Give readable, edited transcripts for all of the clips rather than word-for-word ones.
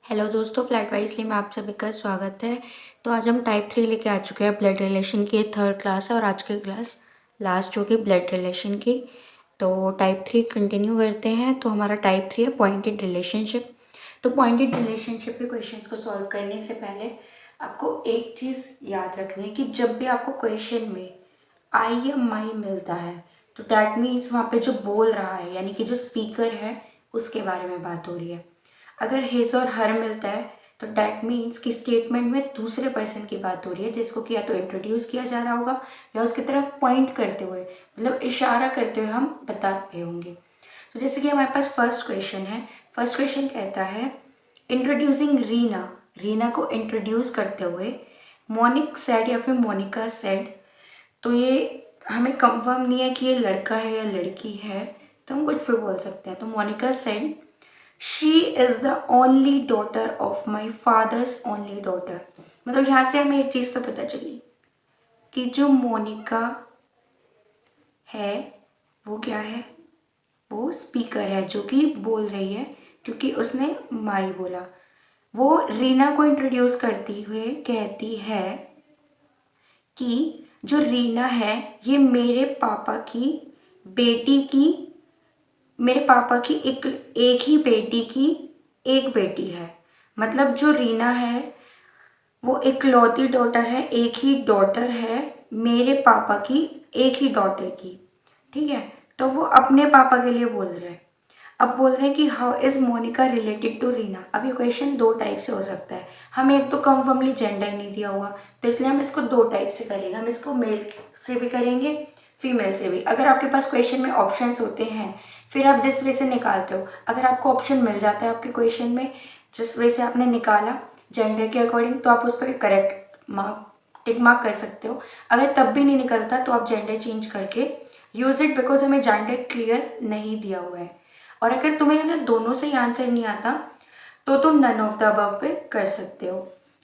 Hello दोस्तों, flat wisely में आप सभी का स्वागत है। तो आज हम टाइप 3 लेके आ चुके हैं। ब्लड रिलेशन की 3rd क्लास है और आज की क्लास लास्ट होगी ब्लड रिलेशन की। तो टाइप 3 कंटिन्यू करते हैं। तो हमारा टाइप 3 है पॉइंटेड रिलेशनशिप। तो पॉइंटेड रिलेशनशिप के क्वेश्चंस को सॉल्व करने से पहले आपको एक चीज़ याद रखनी है कि जब भी आपको क्वेश्चन में आई या माई मिलता है तो डैट मीन्स वहाँ पे जो बोल रहा है यानी कि जो स्पीकर है उसके बारे में बात हो रही है। अगर हिज और हर मिलता है तो डैट मीन्स कि स्टेटमेंट में दूसरे पर्सन की बात हो रही है जिसको कि या तो इंट्रोड्यूस किया जा रहा होगा या उसकी तरफ पॉइंट करते हुए मतलब इशारा करते हुए हम बता रहे होंगे। तो जैसे कि हमारे पास फर्स्ट क्वेश्चन है। फर्स्ट क्वेश्चन कहता है इंट्रोड्यूसिंग रीना। रीना को इंट्रोड्यूस करते हुए मोनिक सेड या फिर मोनिका सेड। तो ये हमें कंफर्म नहीं है कि ये लड़का है या लड़की है, तो हम कुछ भी बोल सकते हैं। तो Monica said she is the only daughter of my father's only daughter. मतलब यहाँ से हमें एक चीज़ तो पता चली कि जो मोनिका है वो क्या है, वो स्पीकर है जो कि बोल रही है क्योंकि उसने माई बोला। वो रीना को इंट्रोड्यूस करती हुए कहती है कि जो रीना है ये मेरे पापा की एक ही बेटी की एक बेटी है। मतलब जो रीना है वो इकलौती डॉटर है, एक ही डॉटर है मेरे पापा की, एक ही डॉटर की। ठीक है, तो वो अपने पापा के लिए बोल रहे हैं। अब बोल रहे हैं कि how is Monica related to Reena. अब ये क्वेश्चन दो टाइप से हो सकता है। हमें एक तो कंफर्मली जेंडर नहीं दिया हुआ तो इसलिए हम इसको दो टाइप से करेंगे। हम इसको मेल से भी करेंगे, फीमेल से भी। अगर आपके पास क्वेश्चन में ऑप्शंस होते हैं फिर आप जिस वे से निकालते हो, अगर आपको ऑप्शन मिल जाता है आपके क्वेश्चन में जिस वे से आपने निकाला जेंडर के अकॉर्डिंग तो आप उस पर करेक्ट टिक मार्क कर सकते हो। अगर तब भी नहीं निकलता तो आप जेंडर चेंज करके यूज इट, बिकॉज हमें जेंडर क्लियर नहीं दिया हुआ है। और अगर तुम्हें ना दोनों से ही आंसर नहीं आता तो तुम नन ऑफ द अबव पे कर सकते हो।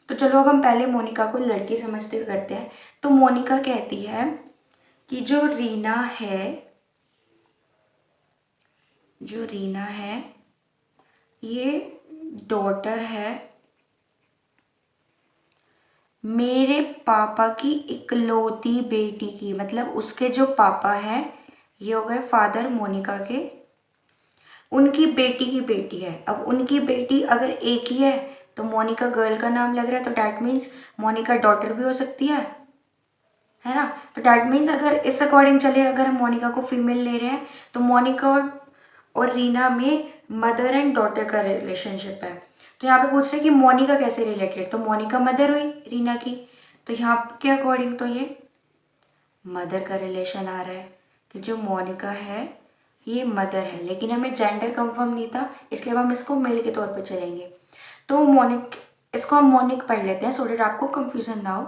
तो चलो अब हम पहले मोनिका को लड़की समझते हुए करते हैं। तो मोनिका कहती है कि जो रीना है ये डॉटर है मेरे पापा की इकलौती बेटी की। मतलब उसके जो पापा हैं ये हो गए फादर मोनिका के, उनकी बेटी की बेटी है। अब उनकी बेटी अगर एक ही है तो मोनिका गर्ल का नाम लग रहा है तो डैट मीन्स मोनिका डॉटर भी हो सकती है ना। तो डैट मीन्स अगर इस अकॉर्डिंग चले, अगर हम मोनिका को फीमेल ले रहे हैं तो मोनिका और रीना में मदर एंड डॉटर का रिलेशनशिप है। तो यहाँ पे पूछ रहे हैं कि मोनिका कैसे रिलेटेड, तो मोनिका मदर हुई रीना की, तो यहाँ के अकॉर्डिंग तो ये मदर का रिलेशन आ रहा है कि जो मोनिका है ये मदर है। लेकिन हमें जेंडर कंफर्म नहीं था इसलिए हम इसको मेल के तौर पे चलेंगे। तो मोनिक, इसको हम मोनिक पढ़ लेते हैं सो दैट आपको कंफ्यूजन ना हो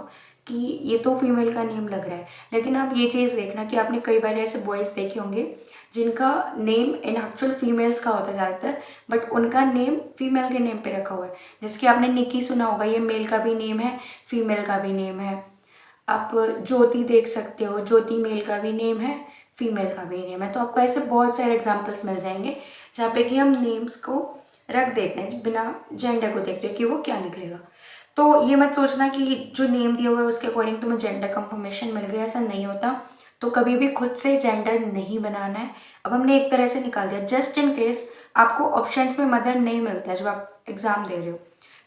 कि ये तो फीमेल का नेम लग रहा है। लेकिन आप ये चीज़ देखना कि आपने कई बार ऐसे बॉयज़ देखे होंगे जिनका नेम इन एक्चुअल फीमेल्स का होता है ज़्यादातर, बट उनका नेम फीमेल के नेम पे रखा हुआ है। जैसे कि आपने निकी सुना होगा, ये मेल का भी नेम है फीमेल का भी नेम है। आप ज्योति देख सकते हो, ज्योति मेल का भी नेम है फीमेल का भी नेम है। तो आपको ऐसे बहुत सारे एग्जाम्पल्स मिल जाएंगे जहाँ पे कि हम नेम्स को रख देते हैं बिना जेंडर को देखते कि वो क्या निकलेगा। तो ये मत सोचना कि जो नेम दिया हुआ है उसके अकॉर्डिंग तुम्हें जेंडर कंफर्मेशन मिल गया, ऐसा नहीं होता। तो कभी भी खुद से जेंडर नहीं बनाना है। अब हमने एक तरह से निकाल दिया, जस्ट इन केस आपको ऑप्शंस में मदर नहीं मिलता है जब आप एग्ज़ाम दे रहे हो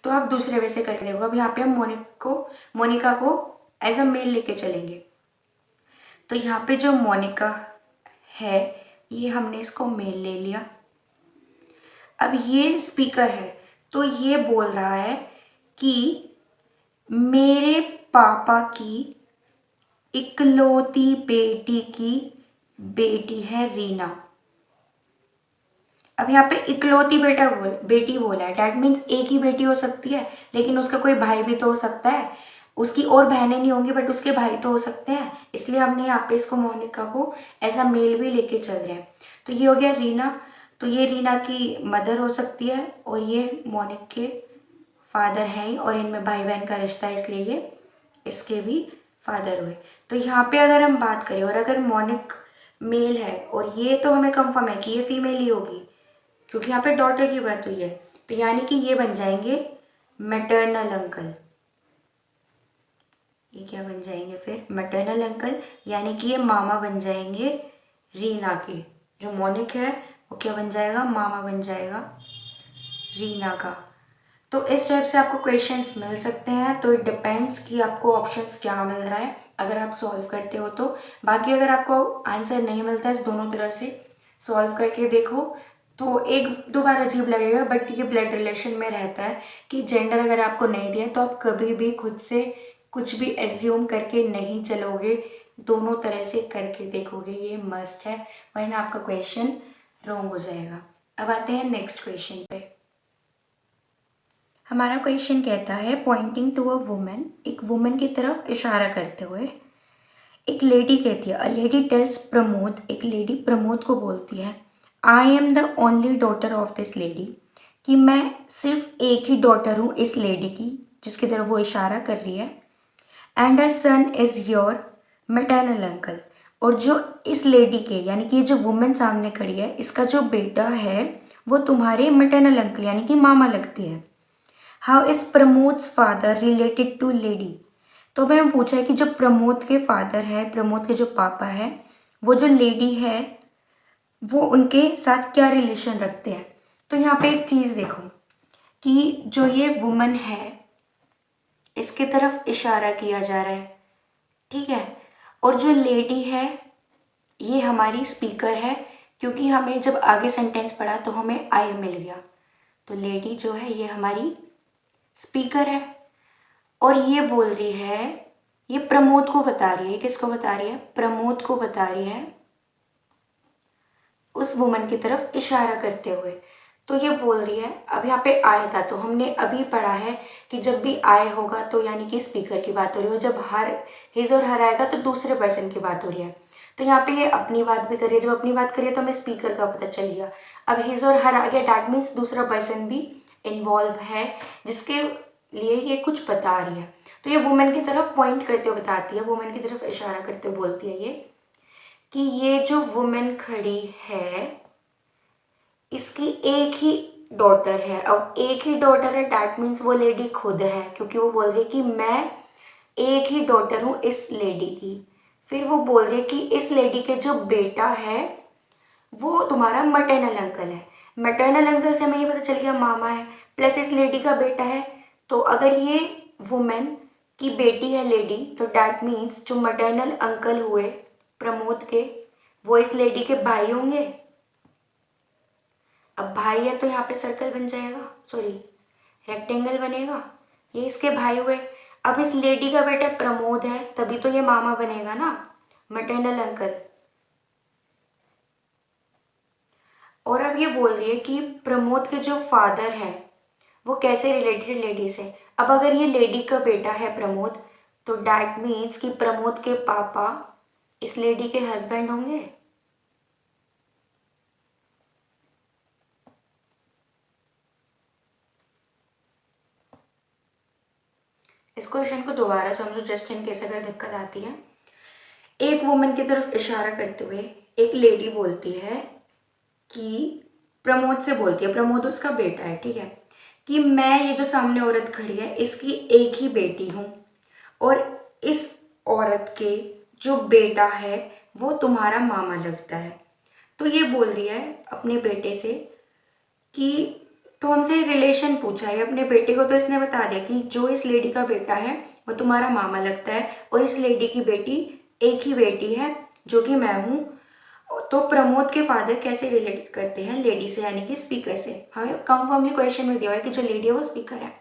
तो आप दूसरे वे से करके देखो। अब यहाँ पे हम मोनिका को एज अ मेल लेके चलेंगे। तो यहाँ पे जो मोनिका है ये हमने इसको मेल ले लिया। अब ये स्पीकर है तो ये बोल रहा है कि मेरे पापा की इकलौती बेटी की बेटी है रीना। अब यहाँ पे इकलौती बेटी बोला है, डैट मीन्स एक ही बेटी हो सकती है लेकिन उसका कोई भाई भी तो हो सकता है। उसकी और बहनें नहीं होंगी बट उसके भाई तो हो सकते हैं, इसलिए हमने यहाँ पे इसको मोनिका को ऐसा मेल भी लेके चल रहे हैं। तो ये हो गया रीना। तो ये रीना की मदर हो सकती है और ये मोनिक के फादर हैं ही, और इनमें भाई बहन का रिश्ता है इसलिए ये इसके भी फादर हुए। तो यहाँ पे अगर हम बात करें और अगर मोनिक मेल है और ये तो हमें कंफर्म है कि ये फीमेल ही होगी क्योंकि यहाँ पे डॉटर की बात हुई है। तो यानी कि ये बन जाएंगे मैटरनल अंकल। ये क्या बन जाएंगे फिर? मैटरनल अंकल, यानी कि ये मामा बन जाएंगे रीना के। जो मोनिक है वो क्या बन जाएगा? मामा बन जाएगा रीना का। तो इस टाइप से आपको क्वेश्चंस मिल सकते हैं। तो इट डिपेंड्स कि आपको ऑप्शंस क्या मिल रहा है अगर आप सॉल्व करते हो तो। बाकी अगर आपको आंसर नहीं मिलता है तो दोनों तरह से सॉल्व करके देखो। तो एक दो बार अजीब लगेगा, बट ये ब्लड रिलेशन में रहता है कि जेंडर अगर आपको नहीं दिया तो आप कभी भी खुद से कुछ भी एज्यूम करके नहीं चलोगे, दोनों तरह से करके देखोगे, ये मस्ट है, वरना आपका क्वेश्चन रॉन्ग हो जाएगा। अब आते हैं नेक्स्ट क्वेश्चन पे। हमारा क्वेश्चन कहता है पॉइंटिंग टू अ वुमेन, एक वुमेन की तरफ इशारा करते हुए एक लेडी कहती है, अ लेडी टेल्स प्रमोद, एक लेडी प्रमोद को बोलती है, I am the only daughter of this lady, कि मैं सिर्फ एक ही डॉटर हूँ इस लेडी की, जिसकी तरफ वो इशारा कर रही है, and her son is your maternal uncle, और जो इस लेडी के यानी कि जो वुमेन सामने खड़ी है इसका जो बेटा है वो तुम्हारे मैटरनल अंकल यानी कि मामा लगती है। How is Pramod's father related to lady, तो हमें पूछा है कि जो प्रमोद के फादर है, प्रमोद के जो पापा है, वो जो लेडी है वो उनके साथ क्या रिलेशन रखते हैं। तो यहाँ पे एक चीज़ देखो कि जो ये वुमन है इसके तरफ इशारा किया जा रहा है, ठीक है, और जो लेडी है ये हमारी स्पीकर है, क्योंकि हमें जब आगे सेंटेंस पढ़ा तो हमें आई मिल गया। तो लेडी जो है ये हमारी स्पीकर है, और ये बोल रही है, ये प्रमोद को बता रही है, किसको बता रही है? प्रमोद को बता रही है, उस वुमन की तरफ इशारा करते हुए। तो ये बोल रही है, अब यहाँ पे आए था तो हमने अभी पढ़ा है कि जब भी आए होगा तो यानी कि स्पीकर की बात हो रही है, जब हर हिज और हर आएगा तो दूसरे पर्सन की बात हो रही है। तो यहाँ पे ये अपनी बात भी कर रही है, जब अपनी बात करिए तो हमें स्पीकर का पता चल गया। अब हिज और हर आ गया, डैट मीन्स दूसरा पर्सन भी इन्वॉल्व है जिसके लिए ये कुछ बता रही है। तो ये वुमेन की तरफ पॉइंट करते हुए बताती है, वुमेन की तरफ इशारा करते हुए बोलती है ये कि ये जो वुमेन खड़ी है इसकी एक ही डॉटर है। अब एक ही डॉटर है डैट मीन्स वो लेडी खुद है, क्योंकि वो बोल रही है कि मैं एक ही डॉटर हूँ इस लेडी की। फिर वो बोल रही है कि इस लेडी के जो बेटा है वो तुम्हारा मैटरनल अंकल है। मैटरनल अंकल से हमें ये पता चल गया मामा है, प्लस इस लेडी का बेटा है। तो अगर ये वुमेन की बेटी है लेडी, तो डैट मीन्स जो मैटरनल अंकल हुए प्रमोद के वो इस लेडी के भाई होंगे। अब भाई है तो यहाँ पे सर्कल बन जाएगा, सॉरी रेक्टेंगल बनेगा, ये इसके भाई हुए। अब इस लेडी का बेटा प्रमोद है तभी तो ये मामा बनेगा ना, मैटरनल अंकल। और अब ये बोल रही है कि प्रमोद के जो फादर है वो कैसे रिलेटेड लेडी से। अब अगर ये लेडी का बेटा है प्रमोद, तो डैट मीन्स कि प्रमोद के पापा इस लेडी के हस्बैंड होंगे। इस क्वेश्चन को दोबारा समझो जस्ट इन केस अगर दिक्कत आती है। एक वुमन की तरफ इशारा करते हुए एक लेडी बोलती है कि प्रमोद से बोलती है, प्रमोद उसका बेटा है, ठीक है, कि मैं ये जो सामने औरत खड़ी है इसकी एक ही बेटी हूँ, और इस औरत के जो बेटा है वो तुम्हारा मामा लगता है। तो ये बोल रही है अपने बेटे से कि तो हमसे रिलेशन पूछा है अपने बेटे को, तो इसने बता दिया कि जो इस लेडी का बेटा है वो तुम्हारा मामा लगता है, और इस लेडी की बेटी एक ही बेटी है जो कि मैं हूँ। तो प्रमोद के फादर कैसे रिलेट करते हैं लेडी से, यानी कि स्पीकर से। हमें कंफर्मली क्वेश्चन में दिया है कि जो लेडी है वो स्पीकर है।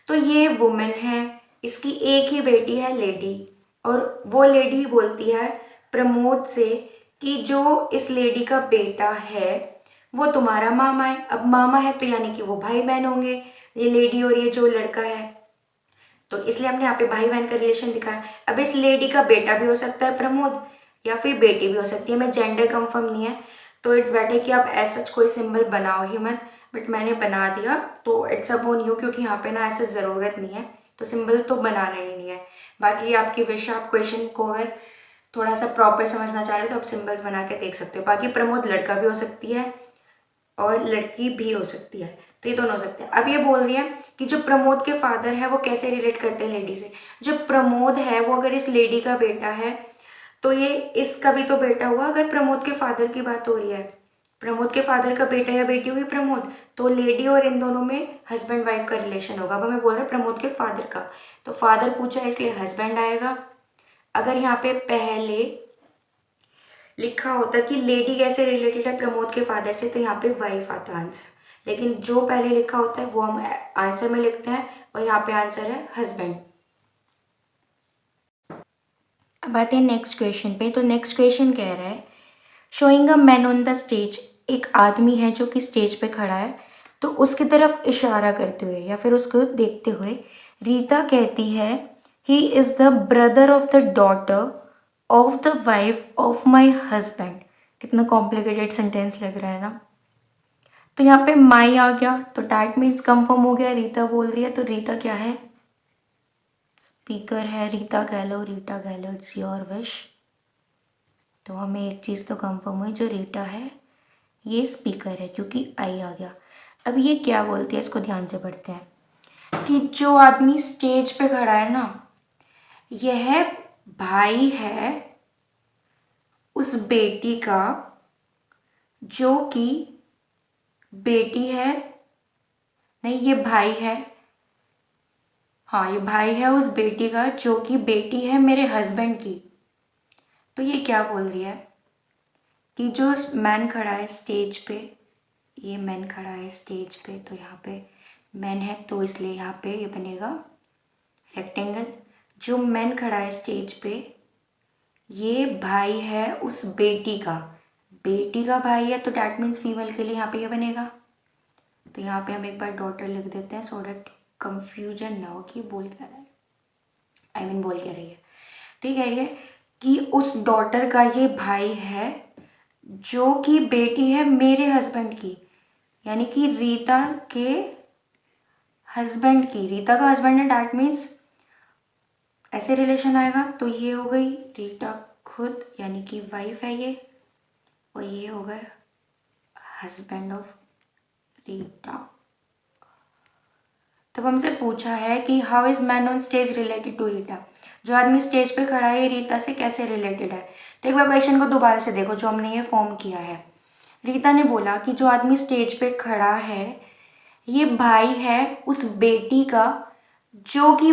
तो ये वुमेन है, इसकी एक ही बेटी है लेडी, और वो लेडी बोलती है प्रमोद से कि जो इस लेडी का बेटा है वो तुम्हारा मामा है। अब मामा है तो यानी कि वो भाई बहन होंगे, ये लेडी और ये जो लड़का है, तो इसलिए हमने यहाँ पे भाई बहन का रिलेशन दिखाया। अब इस लेडी का बेटा भी हो सकता है प्रमोद, या फिर बेटी भी हो सकती है, मैं जेंडर कंफर्म नहीं है, तो इट्स बेटर कि आप ऐसा कोई सिंबल बनाओ ही मत, बट मैंने बना दिया तो इट्स अपॉन यू, क्योंकि यहाँ पे ना ऐसे ज़रूरत नहीं है, तो सिंबल तो बनाना ही नहीं है। बाकी आपकी विश, आप क्वेश्चन को अगर थोड़ा सा प्रॉपर समझना चाह रहे हो तो आप सिंबल्स बना के देख सकते हो। बाकी प्रमोद लड़का भी हो सकती है और लड़की भी हो सकती है, तो ये दोनों हो सकते हैं। अब ये बोल रही है कि जो प्रमोद के फादर है वो कैसे रिलेट करते हैं लेडी से। जो प्रमोद है वो अगर इस लेडी का बेटा है तो ये इसका भी तो बेटा हुआ। अगर प्रमोद के फादर की बात हो रही है, प्रमोद के फादर का बेटा या बेटी हुई प्रमोद, तो लेडी और इन दोनों में हस्बैंड वाइफ का रिलेशन होगा। अब हमें बोल रहे हैं प्रमोद के फादर का, तो फादर पूछा है इसलिए हस्बैंड आएगा। अगर यहाँ पे पहले लिखा होता कि लेडी कैसे रिलेटेड है प्रमोद के फादर से, तो यहाँ पे वाइफ आता आंसर। लेकिन जो पहले लिखा होता है वो हम आंसर में लिखते हैं और यहाँ पे आंसर है हस्बैंड। अब आते हैं नेक्स्ट क्वेश्चन पे। तो नेक्स्ट क्वेश्चन कह रहा है showing a man on the stage, एक आदमी है जो कि स्टेज पे खड़ा है, तो उसकी तरफ इशारा करते हुए या फिर उसको देखते हुए रीता कहती है he is the brother of the daughter of the wife of my husband. कितना कॉम्प्लिकेटेड सेंटेंस लग रहा है ना। तो यहाँ पे माई आ गया तो डैट मीन्स कंफर्म हो गया, रीता बोल रही है। तो रीता क्या है, स्पीकर है। रीता कह लो, रीटा कह लो, इट्स योर विश। तो हमें एक चीज़ तो कंफर्म हुई, जो रीटा है ये स्पीकर है क्योंकि आई आ गया। अब ये क्या बोलती है, इसको ध्यान से पढ़ते हैं कि जो आदमी स्टेज पे खड़ा है ना, यह भाई है उस बेटी का जो कि बेटी है, नहीं ये भाई है, हाँ ये भाई है उस बेटी का जो कि बेटी है मेरे हस्बैंड की। तो ये क्या बोल रही है कि जो मैन खड़ा है स्टेज पे, ये मैन खड़ा है स्टेज पे, तो यहाँ पे मैन है तो इसलिए यहाँ पे ये बनेगा रेक्टेंगल। जो मैन खड़ा है स्टेज पे ये भाई है उस बेटी का, बेटी का भाई है तो डैट मीन्स फीमेल के लिए यहाँ पे ये बनेगा। तो यहाँ पे हम एक बार डॉटर लिख देते हैं सो डैट कंफ्यूजन ना हो कि बोल क्या रहा है, आई मीन बोल क्या रही है। तो ये कह रही है कि उस डॉटर का ये भाई है जो कि बेटी है मेरे हस्बैंड की, यानी कि रीता के हस्बैंड की। रीता का हस्बैंड है डैट मीन्स ऐसे रिलेशन आएगा। तो ये हो गई रीटा खुद यानी कि वाइफ है ये, और ये हो गया हस्बैंड ऑफ रीटा। तब हमसे पूछा है कि how is man on stage related to Rita, जो आदमी स्टेज पे खड़ा है ये रीता से कैसे रिलेटेड है। तो एक बार क्वेश्चन को दोबारा से देखो जो हमने ये फॉर्म किया है। रीता ने बोला कि जो आदमी स्टेज पे खड़ा है ये भाई है उस बेटी का जो कि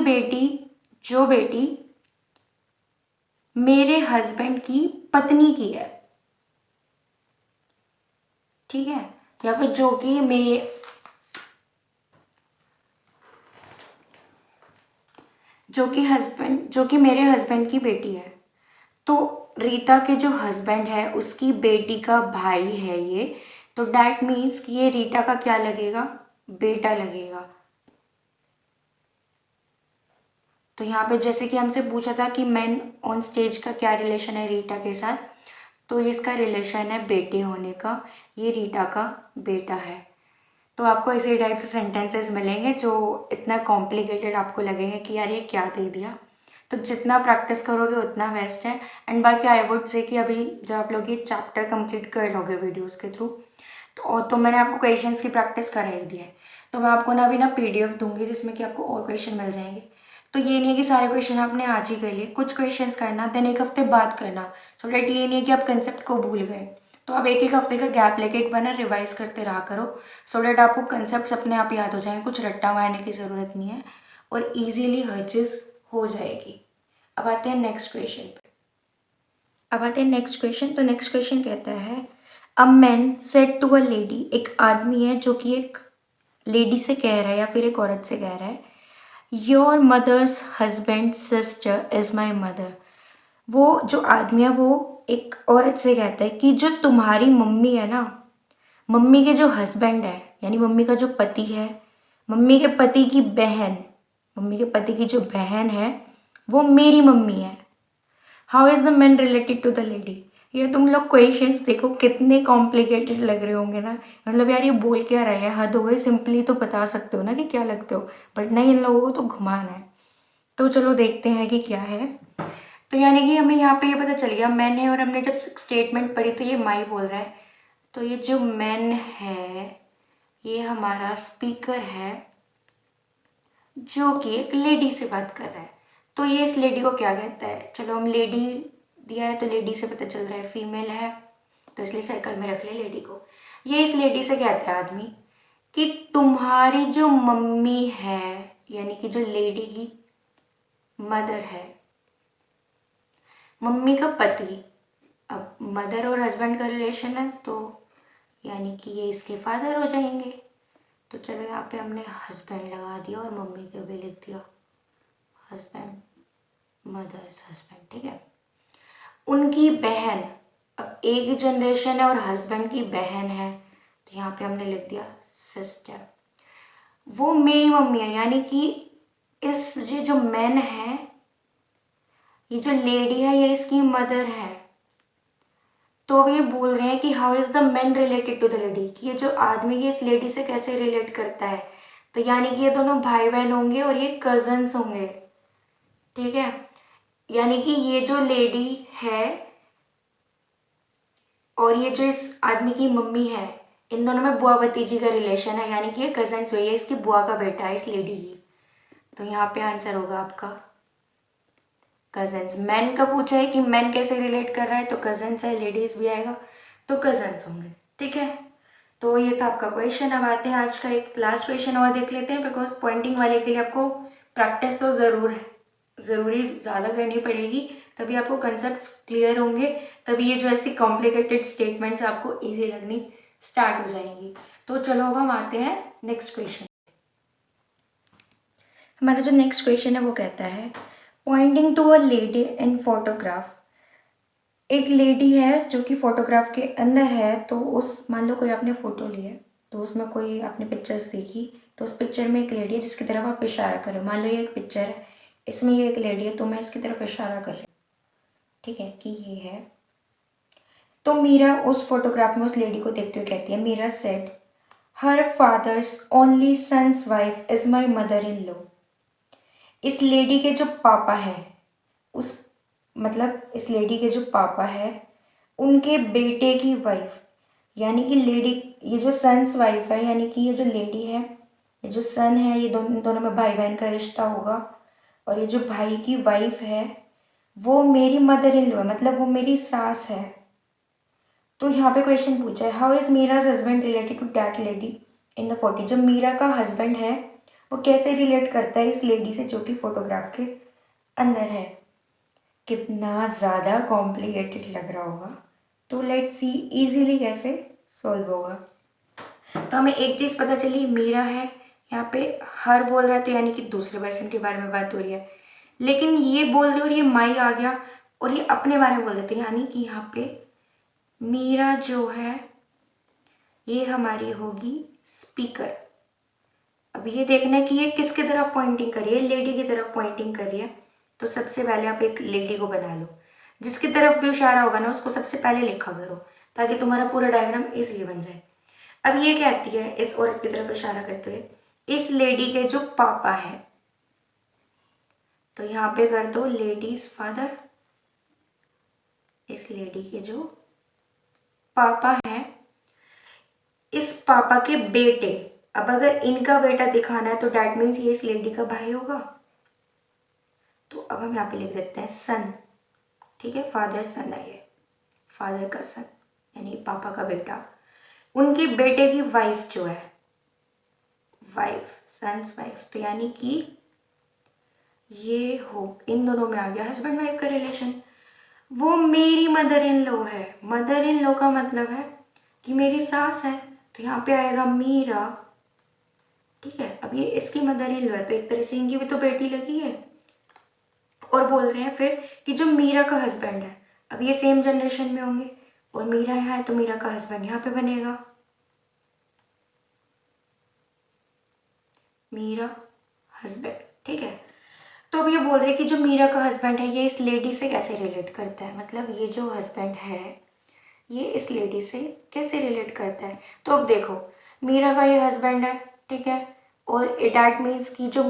जो बेटी मेरे हस्बैंड की पत्नी की है, ठीक है, या फिर जो कि जो कि मेरे हस्बैंड की बेटी है। तो रीता के जो हस्बैंड है उसकी बेटी का भाई है ये, तो डैट मीन्स कि ये रीटा का क्या लगेगा, बेटा लगेगा। तो यहाँ पे जैसे कि हमसे पूछा था कि मैन ऑन स्टेज का क्या रिलेशन है रीटा के साथ, तो ये इसका रिलेशन है बेटे होने का, ये रीटा का बेटा है। तो आपको इसी टाइप से सेंटेंसेस मिलेंगे जो इतना कॉम्प्लिकेटेड आपको लगेंगे कि यार ये क्या दे दिया। तो जितना प्रैक्टिस करोगे उतना बेस्ट है। एंड बाकी आई वुड से कि अभी जब आप लोग ये चैप्टर कंप्लीट कर लोगे वीडियोस के थ्रू, तो मैंने आपको क्वेश्चंस की प्रैक्टिस करा ही दी है। तो मैं आपको ना अभी ना PDF दूंगी जिसमें कि आपको और क्वेश्चन मिल जाएंगे। तो ये नहीं है कि सारे क्वेश्चन आपने आज ही कर लिए, कुछ क्वेश्चंस करना देन एक हफ्ते बाद करना, सो डैट ये नहीं है कि आप कंसेप्ट को भूल गए। तो आप एक हफ्ते का गैप लेके एक बार ना रिवाइज करते रहा करो, सो डैट आपको कंसेप्ट अपने आप याद हो जाएंगे, कुछ रट्टा मारने की ज़रूरत नहीं है और ईजीली हर चीज़ हो जाएगी। अब आते हैं नेक्स्ट क्वेश्चन पे। तो नेक्स्ट क्वेश्चन कहता है a man said to a lady, एक आदमी है जो कि एक लेडी से कह रहा है या फिर एक औरत से कह रहा है your mother's husband sister is my mother. वो जो आदमी है वो एक औरत से कहता है कि जो तुम्हारी मम्मी है ना, मम्मी के जो हस्बैंड है यानी मम्मी का जो पति है, मम्मी के पति की बहन, मम्मी के पति की जो बहन है वो मेरी मम्मी है। How is the man related to the lady. ये तुम लोग क्वेश्चंस देखो कितने कॉम्प्लिकेटेड लग रहे होंगे ना, मतलब यार ये बोल क्या रहा है, हद हो गई, सिंपली तो बता सकते हो ना कि क्या लगते हो, बट नहीं इन लोगों को तो घुमाना है। तो चलो देखते हैं कि क्या है। तो यानी कि हमें यहाँ पे ये पता चल गया मैंने, और हमने जब स्टेटमेंट पढ़ी तो ये माई बोल रहा है, तो ये जो मैन है ये हमारा स्पीकर है जो कि एक लेडी से बात कर रहा है। तो ये इस लेडी को क्या कहता है, चलो हम लेडी दिया है तो लेडी से पता चल रहा है फीमेल है, तो इसलिए सर्कल में रख ले लेडी को। ये इस लेडी से कहता है आदमी कि तुम्हारी जो मम्मी है, यानी कि जो लेडी की मदर है, मम्मी का पति, अब मदर और हस्बैंड का रिलेशन है तो यानी कि ये इसके फादर हो जाएंगे। तो चलो यहाँ पे हमने हस्बैंड लगा दिया और मम्मी के भी लिख दिया, हस्बैंड, मदर्स हस्बैंड, ठीक है। उनकी बहन, अब एक ही जनरेशन है और हस्बैंड की बहन है तो यहाँ पे हमने लिख दिया सिस्टर। वो मेरी मम्मी है, यानी कि इस ये जो मैन है, ये जो लेडी है, ये इसकी मदर है। तो अब ये बोल रहे हैं कि how is the man related to the lady, कि ये जो आदमी है इस लेडी से कैसे रिलेट करता है। तो यानी कि ये दोनों भाई बहन होंगे और ये कजन्स होंगे, ठीक है। यानी कि ये जो लेडी है और ये जो इस आदमी की मम्मी है, इन दोनों में बुआ भतीजी का रिलेशन है, यानी कि ये कजन्स हुई है, इसकी बुआ का बेटा है इस लेडी की। तो यहाँ पे आंसर होगा आपका कजन्स। मैन का पूछा है कि मैन कैसे रिलेट कर रहा है, तो कजन्स है, लेडीज भी आएगा तो कजन्स होंगे, ठीक है। तो ये था आपका क्वेश्चन। अब आते हैं आज का एक लास्ट क्वेश्चन और देख लेते हैं, बिकॉज पॉइंटिंग वाले के लिए आपको प्रैक्टिस तो ज़रूरी ज़्यादा करनी पड़ेगी, तभी आपको कंसेप्ट क्लियर होंगे, तभी ये जो ऐसी कॉम्प्लिकेटेड स्टेटमेंट्स आपको ईजी लगनी स्टार्ट हो जाएंगी। तो चलो अब हम आते हैं नेक्स्ट क्वेश्चन। हमारा जो नेक्स्ट क्वेश्चन है वो कहता है pointing to a lady in photograph. एक लेडी है जो कि फोटोग्राफ के अंदर है, तो उस मान लो कोई आपने फ़ोटो ली है तो उसमें कोई आपने पिक्चर्स देखी, तो उस पिक्चर में एक लेडी है जिसकी तरफ आप इशारा कर रहे हो। मान लो ये एक पिक्चर है, इसमें ये एक लेडी है तो मैं इसकी तरफ इशारा कर रही हूँ, ठीक है, कि ये है। तो मीरा उस फोटोग्राफ में उस लेडी को देखते हुए कहती है, Meera said her father's only sons wife is my mother in law. इस लेडी के जो पापा हैं, उस मतलब इस लेडी के जो पापा है उनके बेटे की वाइफ, यानी कि लेडी, ये जो सन्स वाइफ है, यानी कि ये जो लेडी है, ये जो सन है, ये दोनों में भाई बहन का रिश्ता होगा, और ये जो भाई की वाइफ है वो मेरी मदर इन लॉ है, मतलब वो मेरी सास है। तो यहाँ पे क्वेश्चन पूछा है how is Meera's husband related to that lady in the photo. जो मीरा का हस्बैंड है वो कैसे रिलेट करता है इस लेडी से जो कि फोटोग्राफ के अंदर है। कितना ज़्यादा कॉम्प्लिकेटेड लग रहा होगा, तो लेट्स सी इजीली कैसे सॉल्व होगा। तो हमें एक चीज़ पता चली, मीरा है, यहाँ पे हर बोल रहा है तो यानी कि दूसरे पर्सन के बारे में बात हो रही है, लेकिन ये बोल रहे और ये माई आ गया और ये अपने बारे में बोल देते, यानी कि यहाँ पे मीरा जो है ये हमारी होगी स्पीकर। अब ये देखना है कि ये किसकी तरफ पॉइंटिंग कर रही है, लेडी की तरफ पॉइंटिंग कर रही है। तो सबसे पहले आप एक लेडी को बना लो, जिसकी तरफ भी इशारा होगा ना उसको सबसे पहले लिखा करो, ताकि तुम्हारा पूरा डायग्राम इजीली बन जाए। अब ये कहती है इस औरत की तरफ इशारा करते हुए, इस लेडी के जो पापा है, तो यहाँ पे कर दो लेडीज फादर, इस लेडी के जो पापा हैं, इस पापा के बेटे। अब अगर इनका बेटा दिखाना है तो डैट मीन्स ये इस लेडी का भाई होगा, तो अब हम यहाँ पे लिख देते हैं सन, ठीक है, फादर सन है, ये फादर का सन यानी पापा का बेटा। उनके बेटे की वाइफ जो है, वाइफ, सन्स वाइफ, तो यानी कि ये हो, इन दोनों में आ गया हस्बैंड वाइफ का रिलेशन। वो मेरी मदर इन लॉ है, मदर इन लॉ का मतलब है कि मेरी सास है, तो यहाँ पे आएगा मीरा, ठीक है। अब ये इसकी मदर इन लॉ है तो एक तरह से इनकी भी तो बेटी लगी है। और बोल रहे हैं फिर कि जो मीरा का हस्बैंड है, अब ये सेम जनरेशन में होंगे और मीरा यहाँ है तो मीरा का हस्बैंड यहाँ पे बनेगा, मीरा हस्बैंड, ठीक है। तो अब ये बोल रहे हैं कि जो मीरा का हस्बैंड है ये इस लेडी से कैसे रिलेट करता है, मतलब ये जो हस्बैंड है ये इस लेडी से कैसे रिलेट करता है। तो अब देखो मीरा का ये हस्बैंड है, ठीक है, और डैट मीन्स कि जो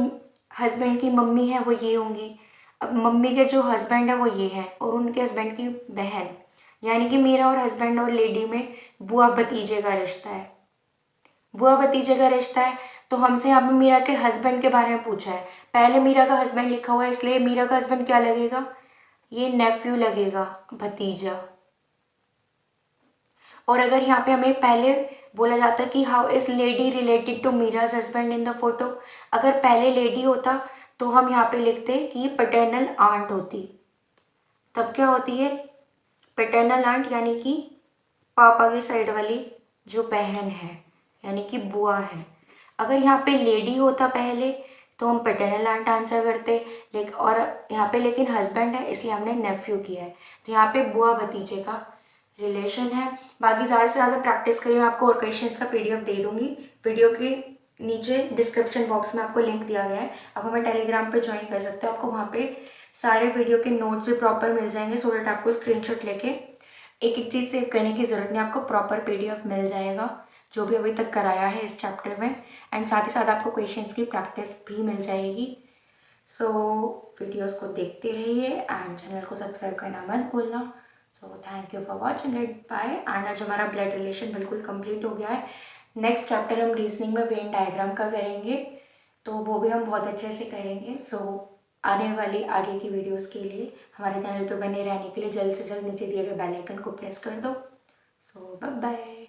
हस्बैंड की मम्मी है वो ये होंगी। अब मम्मी के जो हस्बैंड है वो ये है और उनके हस्बैंड की बहन, यानी कि मेरा और हस्बैंड और लेडी में बुआ भतीजे का रिश्ता है। बुआ भतीजे का रिश्ता है, तो हमसे यहाँ पे मीरा के हस्बैंड के बारे में पूछा है। पहले मीरा का हस्बैंड लिखा हुआ है, इसलिए मीरा का हस्बैंड क्या लगेगा, ये नेफ्यू लगेगा, भतीजा। और अगर यहाँ पे हमें पहले बोला जाता कि how is lady related to Meera's husband in the photo, अगर पहले लेडी होता तो हम यहाँ पे लिखते कि ये पैटर्नल आंट होती। तब क्या होती है, पैटर्नल आंट यानी कि पापा की साइड वाली जो बहन है, यानी कि बुआ है। अगर यहाँ पे लेडी होता पहले तो हम पैटर्नल आंट आंसर करते, लेकिन और यहाँ पे लेकिन हस्बैंड है इसलिए हमने नेफ्यू किया है। तो यहाँ पे बुआ भतीजे का रिलेशन है। बाकी ज़्यादा से ज़्यादा प्रैक्टिस करिए। मैं आपको और क्वेश्चंस का पीडीएफ दे दूँगी। वीडियो के नीचे डिस्क्रिप्शन बॉक्स में आपको लिंक दिया गया है, आप हमें टेलीग्राम पे ज्वाइन कर सकते हो। आपको वहाँ पे सारे वीडियो के नोट्स भी प्रॉपर मिल जाएंगे, सो दैट आपको स्क्रीनशॉट लेके एक एक चीज़ सेव करने की ज़रूरत नहीं, आपको प्रॉपर पीडीएफ मिल जाएगा जो भी अभी तक कराया है इस चैप्टर में। एंड साथ ही साथ आपको क्वेश्चंस की प्रैक्टिस भी मिल जाएगी। सो वीडियोस को देखते रहिए एंड चैनल को सब्सक्राइब करना मत भूलना। So thank you for watching it, bye. And आज हमारा ब्लड रिलेशन बिल्कुल कंप्लीट हो गया है। नेक्स्ट चैप्टर हम रीजनिंग में वेन डायग्राम का करेंगे, तो वो भी हम बहुत अच्छे से करेंगे। सो आने वाली आगे की वीडियोस के लिए हमारे चैनल पे बने रहने के लिए जल्द से जल्द नीचे दिए गए बेल आइकन को प्रेस कर दो। सो बाय बाय।